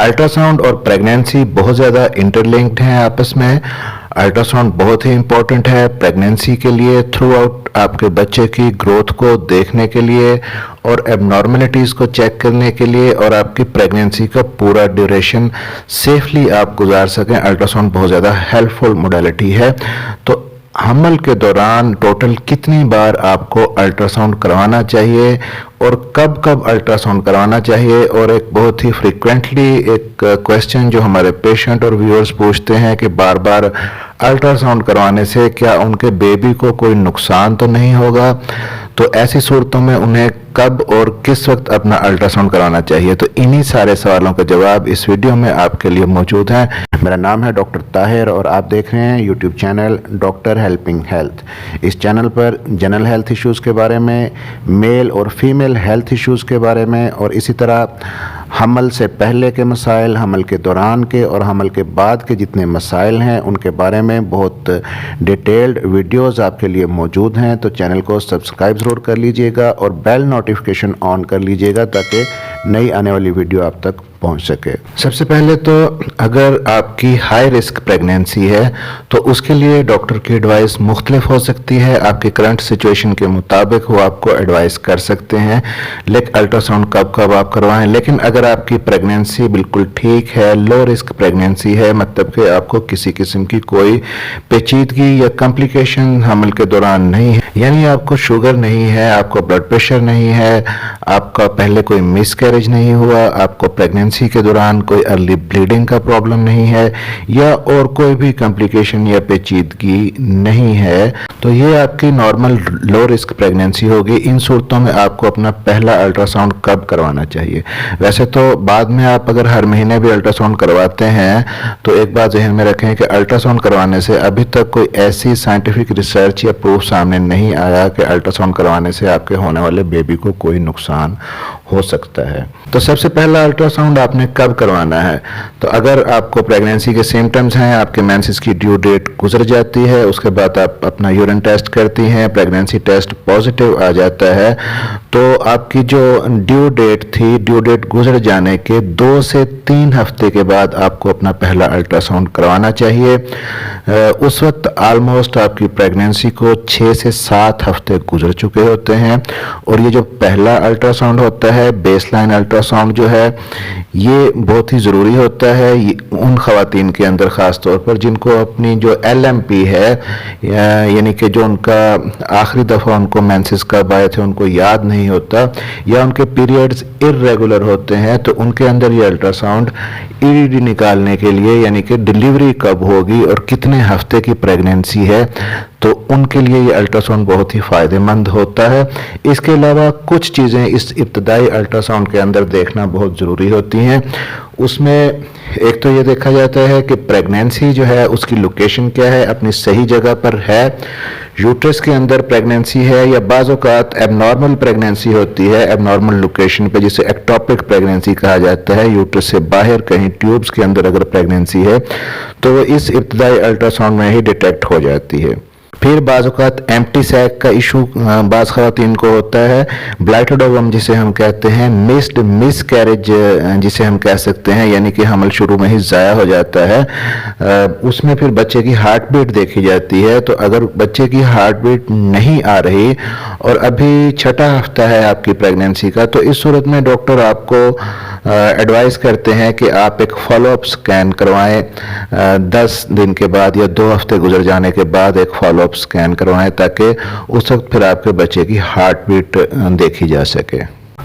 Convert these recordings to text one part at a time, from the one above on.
Ultrasound और pregnancy बहुत ज़्यादा इंटरलिंक्ड हैं आपस में। अल्ट्रासाउंड बहुत ही इम्पोर्टेंट है प्रेगनेंसी के लिए, थ्रू आउट आपके बच्चे की ग्रोथ को देखने के लिए और एबनॉर्मलिटीज़ को चेक करने के लिए, और आपकी प्रेगनेंसी का पूरा ड्यूरेशन सेफली आप गुजार सकें। अल्ट्रासाउंड बहुत ज़्यादा हेल्पफुल मोडालिटी है। तो हमल के दौरान टोटल कितनी बार आपको अल्ट्रासाउंड करवाना चाहिए और कब कब अल्ट्रासाउंड करवाना चाहिए, और एक बहुत ही फ्रीक्वेंटली एक क्वेश्चन जो हमारे पेशेंट और व्यूअर्स पूछते हैं कि बार बार अल्ट्रासाउंड करवाने से क्या उनके बेबी को कोई नुकसान तो नहीं होगा। तो ऐसी सूरतों में उन्हें कब और किस वक्त अपना अल्ट्रासाउंड कराना चाहिए, तो इन्हीं सारे सवालों का जवाब इस वीडियो में आपके लिए मौजूद है। मेरा नाम है डॉक्टर ताहिर और आप देख रहे हैं YouTube channel doctor helping health. इस चैनल पर जनरल हेल्थ इश्यूज़ के बारे में, मेल और फीमेल हेल्थ इश्यूज़ के बारे में, और इसी तरह हमल से पहले के मसाइल, हमल के दौरान के और हमल के बाद के जितने मसाइल हैं उनके बारे में बहुत डिटेल्ड वीडियोस आपके लिए मौजूद हैं। तो चैनल को सब्सक्राइब ज़रूर कर लीजिएगा और बेल नोटिफिकेशन ऑन कर लीजिएगा ताकि नई आने वाली वीडियो आप तक पहुंच सके। सबसे पहले तो अगर आपकी हाई रिस्क प्रेगनेंसी है तो उसके लिए डॉक्टर की एडवाइस मुख्तलिफ हो सकती है। आपकी करंट सिचुएशन के मुताबिक वो आपको एडवाइस कर सकते हैं लेकिन अल्ट्रासाउंड कब कब आप करवाएं। लेकिन अगर आपकी प्रेगनेंसी बिल्कुल ठीक है, लो रिस्क प्रेगनेंसी है, मतलब कि आपको किसी किस्म की कोई पेचीदगी या कॉम्प्लिकेशन हमल के दौरान नहीं है, यानी आपको शुगर नहीं है, आपको ब्लड प्रेशर नहीं है, आपका पहले कोई मिसकैरेज नहीं हुआ, आपको प्रेगनेंसी के दौरान कोई अर्ली ब्लीडिंग का प्रॉब्लम नहीं है, या और कोई भी कॉम्प्लिकेशन या पेचीदगी नहीं है, तो ये आपकी नॉर्मल लो रिस्क प्रेगनेंसी होगी। इन सूरतों में आपको अपना पहला अल्ट्रासाउंड कब करवाना चाहिए? वैसे तो बाद में आप अगर हर महीने भी अल्ट्रासाउंड करवाते हैं तो एक बात जहन में रखें कि अल्ट्रासाउंड करवाने से अभी तक कोई ऐसी साइंटिफिक रिसर्च या प्रूफ सामने नहीं आया कि अल्ट्रासाउंड करवाने से आपके होने वाले बेबी को कोई नुकसान हो सकता है। तो सबसे पहला अल्ट्रासाउंड आपने कब करवाना है? तो अगर आपको प्रेगनेंसी के सिम्टम्स हैं, आपके मेंसेस की ड्यू डेट गुजर जाती है, उसके बाद आप अपना यूरिन टेस्ट करती हैं, प्रेगनेंसी टेस्ट पॉजिटिव आ जाता है, तो आपकी जो ड्यू डेट थी, ड्यू डेट गुजर जाने के 2 से 3 हफ्ते के बाद आपको अपना पहला अल्ट्रासाउंड करवाना चाहिए। उस वक्त ऑलमोस्ट आपकी प्रेगनेंसी को 6 से 7 हफ्ते गुजर चुके होते हैं, और ये जो पहला अल्ट्रासाउंड होता है, बेसलाइन अल्ट्रासाउंड जो है, ये बहुत ही ज़रूरी होता है उन ख़वातीन के अंदर ख़ास तौर पर जिनको अपनी जो LMP है, यानी कि जो उनका आखिरी दफ़ा उनको मेंसेस कब आए थे उनको याद नहीं होता, या उनके पीरियड्स इर्रेगुलर होते हैं, तो उनके अंदर ये अल्ट्रासाउंड EDD निकालने के लिए, यानी कि डिलीवरी कब होगी और कितने हफ्ते की प्रेगनेंसी है, तो उनके लिए ये अल्ट्रासाउंड बहुत ही फ़ायदेमंद होता है। इसके अलावा कुछ चीज़ें इस इब्तदाई अल्ट्रासाउंड के अंदर देखना बहुत ज़रूरी होती हैं। उसमें एक तो ये देखा जाता है कि प्रेगनेंसी जो है उसकी लोकेशन क्या है, अपनी सही जगह पर है, यूट्रस के अंदर प्रेगनेंसी है, या बाज़ औक़ात एबनॉर्मल प्रेगनेंसी होती है एबनॉर्मल लोकेशन पे, जिसे एक्टोपिक प्रेगनेंसी कहा जाता है। यूट्रस से बाहर कहीं ट्यूब्स के अंदर अगर प्रेगनेंसी है तो वो इस इब्तदाई अल्ट्रासाउंड में ही डिटेक्ट हो जाती है। फिर बाज़ औक़ात एम्प्टी सैक का इशू बाज़ ख़वातीन को होता है, ब्लाइटेड ओवम जिसे हम कहते हैं, मिस्ड मिसकैरेज जिसे हम कह सकते हैं, यानी कि हमल शुरू में ही ज़ाया हो जाता है। उसमें फिर बच्चे की हार्ट बीट देखी जाती है, तो अगर बच्चे की हार्ट बीट नहीं आ रही और अभी 6वां हफ्ता है आपकी प्रेगनेंसी का, तो इस सूरत में डॉक्टर आपको एडवाइस करते हैं कि आप एक फॉलोअप स्कैन करवाएं 10 दिन के बाद या 2 हफ्ते गुजर जाने के बाद एक फॉलोअप स्कैन करवाएं ताकि उस वक्त फिर आपके बच्चे की हार्ट बीट देखी जा सके।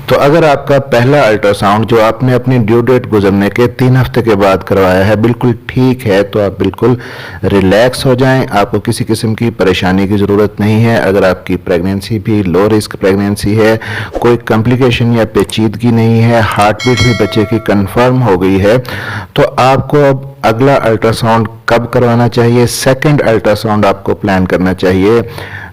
तो अगर आपका पहला अल्ट्रासाउंड जो आपने अपनी ड्यू डेट गुजरने के 3 हफ्ते के बाद करवाया है बिल्कुल ठीक है, तो आप बिल्कुल रिलैक्स हो जाएं, आपको किसी किस्म की परेशानी की ज़रूरत नहीं है। अगर आपकी प्रेगनेंसी भी लो रिस्क प्रेगनेंसी है, कोई कॉम्प्लिकेशन या पेचीदगी नहीं है, हार्ट बीट भी बच्चे की कंफर्म हो गई है, तो आपको अब अगला अल्ट्रासाउंड कब करवाना चाहिए? सेकंड अल्ट्रासाउंड आपको प्लान करना चाहिए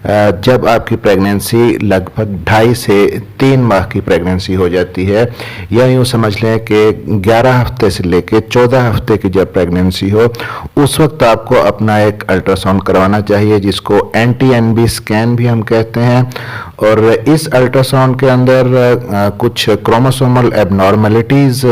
जब आपकी प्रेगनेंसी लगभग 2.5 से 3 माह की प्रेगनेंसी हो जाती है, या यूँ समझ लें कि 11 हफ्ते से लेकर 14 हफ्ते की जब प्रेगनेंसी हो, उस वक्त आपको अपना एक अल्ट्रासाउंड करवाना चाहिए जिसको NT-NB स्कैन भी हम कहते हैं, और इस अल्ट्रासाउंड के अंदर कुछ क्रोमोसोमल एबनॉर्मलिटीज़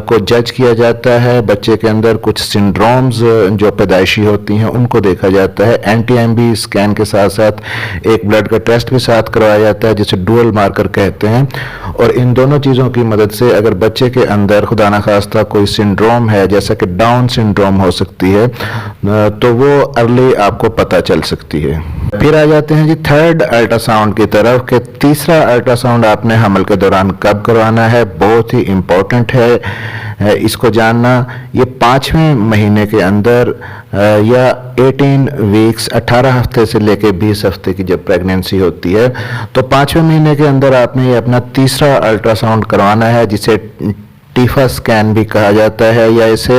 को जज किया जाता है। बच्चे के अंदर कुछ सिंड्रोम्स जो पैदाइशी होती हैं उनको देखा जाता है। NT-MB स्कैन के साथ साथ एक ब्लड का टेस्ट भी साथ करवाया जाता है जिसे डुअल मार्कर कहते हैं। और इन दोनों चीज़ों की मदद से अगर बच्चे के अंदर खुदा ना खास्ता कोई सिंड्रोम है, जैसा कि डाउन सिंड्रोम हो सकती है, तो वो अर्ली आपको पता चल सकती है। फिर आ जाते हैं जी थर्ड अल्ट्रासाउंड की तरफ कि तीसरा अल्ट्रासाउंड आपने हमल के दौरान कब करवाना है। बहुत ही इम्पोर्टेंट है इसको जानना। ये 5वें महीने के अंदर या 18 वीक्स 18 हफ्ते से लेके 20 हफ्ते की जब प्रेगनेंसी होती है तो 5वें महीने के अंदर आपने ये अपना तीसरा अल्ट्रासाउंड करवाना है, जिसे टीफा स्कैन भी कहा जाता है या इसे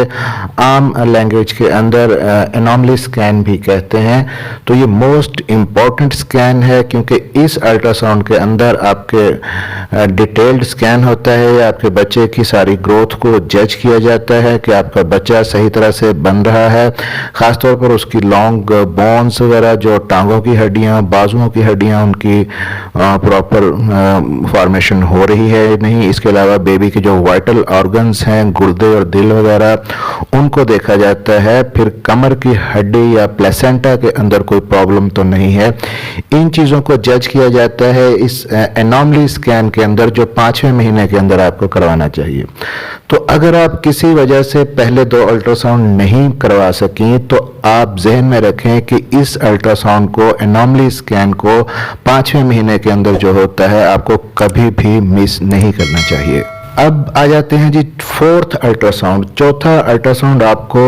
आम लैंग्वेज के अंदर एनॉमली स्कैन भी कहते हैं। तो ये मोस्ट इम्पॉर्टेंट स्कैन है क्योंकि इस अल्ट्रासाउंड के अंदर आपके डिटेल्ड स्कैन होता है या आपके बच्चे की सारी ग्रोथ को जज किया जाता है कि आपका बच्चा सही तरह से बन रहा है। ख़ासतौर पर उसकी लॉन्ग बोन्स वगैरह, जो टांगों की हड्डियाँ, बाजुओं की हड्डियाँ, उनकी प्रॉपर फॉर्मेशन हो रही है नहीं। इसके अलावा बेबी के जो वाइटल ऑर्गन्स हैं, गुर्दे और दिल वगैरह, उनको देखा जाता है। फिर कमर की हड्डी या प्लेसेंटा के अंदर कोई प्रॉब्लम तो नहीं है। इन चीज़ों को जज किया जाता है इस एनॉमली स्कैन के अंदर, जो 5वें महीने के अंदर आपको करवाना चाहिए। तो अगर आप किसी वजह से पहले 2 अल्ट्रासाउंड नहीं करवा सकें तो आप जहन में रखें कि इस अल्ट्रासाउंड को, एनॉमली स्कैन को 5वें महीने के अंदर जो होता है, आपको कभी भी मिस नहीं करना चाहिए। अब आ जाते हैं जी फोर्थ अल्ट्रासाउंड। चौथा अल्ट्रासाउंड आपको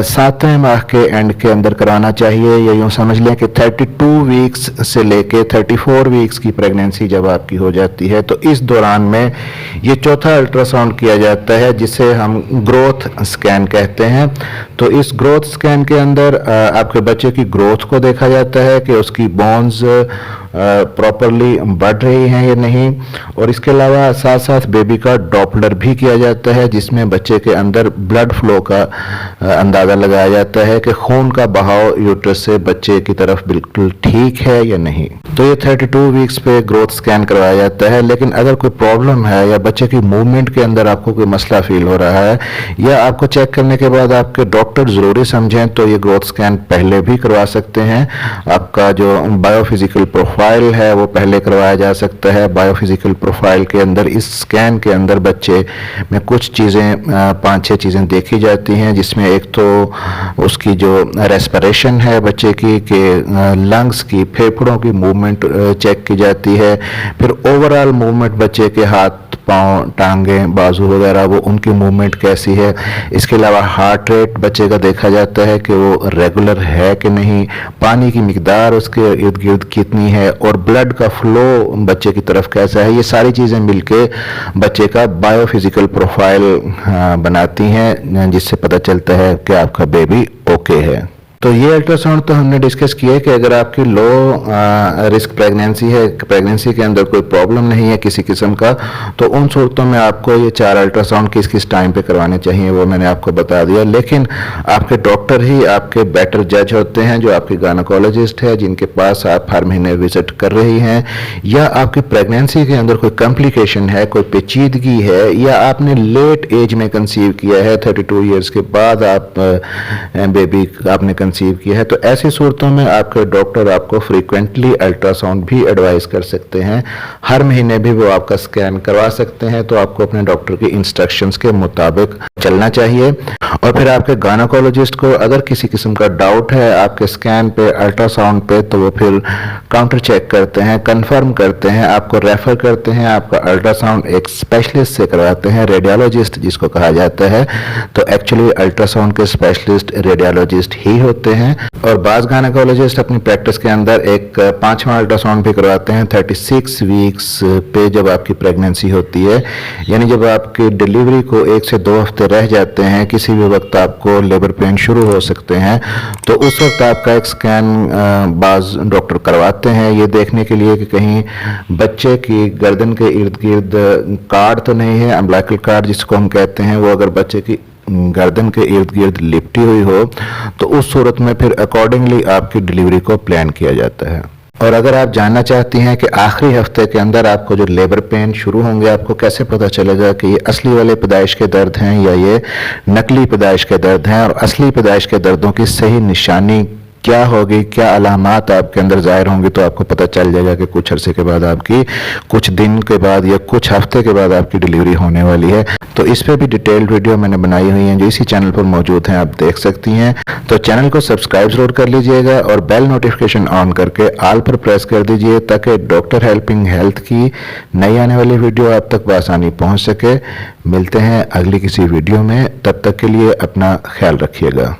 7वें माह के एंड के अंदर कराना चाहिए। या यूँ समझ लें कि 32 वीक्स से लेके 34 वीक्स की प्रेगनेंसी जब आपकी हो जाती है तो इस दौरान में ये चौथा अल्ट्रासाउंड किया जाता है, जिसे हम ग्रोथ स्कैन कहते हैं। तो इस ग्रोथ स्कैन के अंदर आपके बच्चे की ग्रोथ को देखा जाता है कि उसकी बोन्स प्रॉपरली बढ़ रही हैं या नहीं। और इसके अलावा साथ साथ बेबी का डॉपलर भी किया जाता है, जिसमें बच्चे के अंदर ब्लड फ्लो का अंदाज़ा लगाया जाता है कि खून का बहाव यूट्रस से बच्चे की तरफ बिल्कुल ठीक है या नहीं। तो ये 32 वीक्स पे ग्रोथ स्कैन करवाया जाता है। लेकिन अगर कोई प्रॉब्लम है या बच्चे की मूवमेंट के अंदर आपको कोई मसला फील हो रहा है या आपको चेक करने के बाद आपके डॉक्टर ज़रूरी समझें तो ये ग्रोथ स्कैन पहले भी करवा सकते हैं। आपका जो बायोफिजिकल प्रोफाइल है वो पहले करवाया जा सकता है। बायोफिजिकल प्रोफाइल के अंदर, इस स्कैन के अंदर बच्चे में कुछ चीज़ें, 5-6 चीज़ें देखी जाती हैं, जिसमें एक तो उसकी जो रेस्पिरेशन है बच्चे की, के लंग्स की, फेफड़ों की मूवमेंट चेक की जाती है। फिर ओवरऑल मूवमेंट बच्चे के हाथ, पाँव, टांगें, बाजू वगैरह, वो उनकी मूवमेंट कैसी है। इसके अलावा हार्ट रेट बच्चे का देखा जाता है कि वो रेगुलर है कि नहीं, पानी की मिकदार उसके इर्द गिर्द कितनी है और ब्लड का फ्लो बच्चे की तरफ कैसा है। ये सारी चीज़ें मिलके बच्चे का बायोफिजिकल प्रोफाइल बनाती हैं, जिससे पता चलता है कि आपका बेबी ओके है। तो ये अल्ट्रासाउंड तो हमने डिस्कस किया कि अगर आपकी लो रिस्क प्रेगनेंसी है, प्रेगनेंसी के अंदर कोई प्रॉब्लम नहीं है किसी किस्म का, तो उन सूरतों में आपको ये 4 अल्ट्रासाउंड किस किस टाइम पे करवाने चाहिए वो मैंने आपको बता दिया। लेकिन आपके डॉक्टर ही आपके बेटर जज होते हैं, जो आपके गायनेकोलॉजिस्ट है, जिनके पास आप हर महीने विजिट कर रही हैं, या आपकी प्रेगनेंसी के अंदर कोई कॉम्प्लिकेशन है, कोई पेचीदगी है, या आपने लेट एज में कंसीव किया है, 32 ईयर्स के बाद आप बेबी आपने कंसीव किया है, तो ऐसी सूरतों में आपके डॉक्टर आपको फ्रीक्वेंटली अल्ट्रासाउंड भी एडवाइस कर सकते हैं। हर महीने भी वो आपका स्कैन करवा सकते हैं। तो आपको अपने डॉक्टर की इंस्ट्रक्शंस के मुताबिक चलना चाहिए। और फिर आपके गायनेकोलॉजिस्ट को अगर किसी किस्म का डाउट है आपके स्कैन पे, अल्ट्रासाउंड पे, तो वो फिर काउंटर चेक करते हैं, कंफर्म करते हैं, आपको रेफर करते हैं, आपका अल्ट्रासाउंड एक स्पेशलिस्ट से करवाते हैं, रेडियोलॉजिस्ट जिसको कहा जाता है। तो एक्चुअली अल्ट्रासाउंड के स्पेशलिस्ट रेडियोलॉजिस्ट ही होते हैं। और बाज़ गायनेकोलॉजिस्ट अपनी प्रैक्टिस के अंदर एक 5वां अल्ट्रासाउंड भी करवाते हैं 36 वीक्स पे, जब आपकी प्रेगनेंसी होती है, यानी जब आपकी डिलीवरी को 1 से 2 हफ्ते रह जाते हैं, किसी भी वक्त आपको लेबर पेन शुरू हो सकते हैं, तो उस वक्त आपका एक स्कैन बाज़ डॉक्टर करवाते हैं, ये देखने के लिए कि कहीं बच्चे की गर्दन के इर्द गिर्द कार्ड तो नहीं है, अम्बिलिकल कार्ड जिसको हम कहते हैं, वो अगर बच्चे की गर्दन के इर्द गिर्द लिपटी हुई हो तो उस सूरत में फिर अकॉर्डिंगली आपकी डिलीवरी को प्लान किया जाता है। और अगर आप जानना चाहती हैं कि आखिरी हफ्ते के अंदर आपको जो लेबर पेन शुरू होंगे, आपको कैसे पता चलेगा कि ये असली वाले पैदाइश के दर्द हैं या ये नकली पैदाइश के दर्द हैं, और असली पैदाइश के दर्दों की सही निशानी क्या होगी, क्या अलामात आपके अंदर ज़ाहिर होंगी, तो आपको पता चल जाएगा कि कुछ अरसे के बाद आपकी, कुछ दिन के बाद या कुछ हफ्ते के बाद आपकी डिलीवरी होने वाली है। तो इस पे भी डिटेल्ड वीडियो मैंने बनाई हुई है जो इसी चैनल पर मौजूद हैं, आप देख सकती हैं। तो चैनल को सब्सक्राइब जरूर कर लीजिएगा और बेल नोटिफिकेशन ऑन करके ऑल पर प्रेस कर दीजिए ताकि डॉक्टर हेल्पिंग हेल्थ की नई आने वाली वीडियो आप तक बआसानी पहुँच सके। मिलते हैं अगली किसी वीडियो में, तब तक के लिए अपना ख्याल रखिएगा।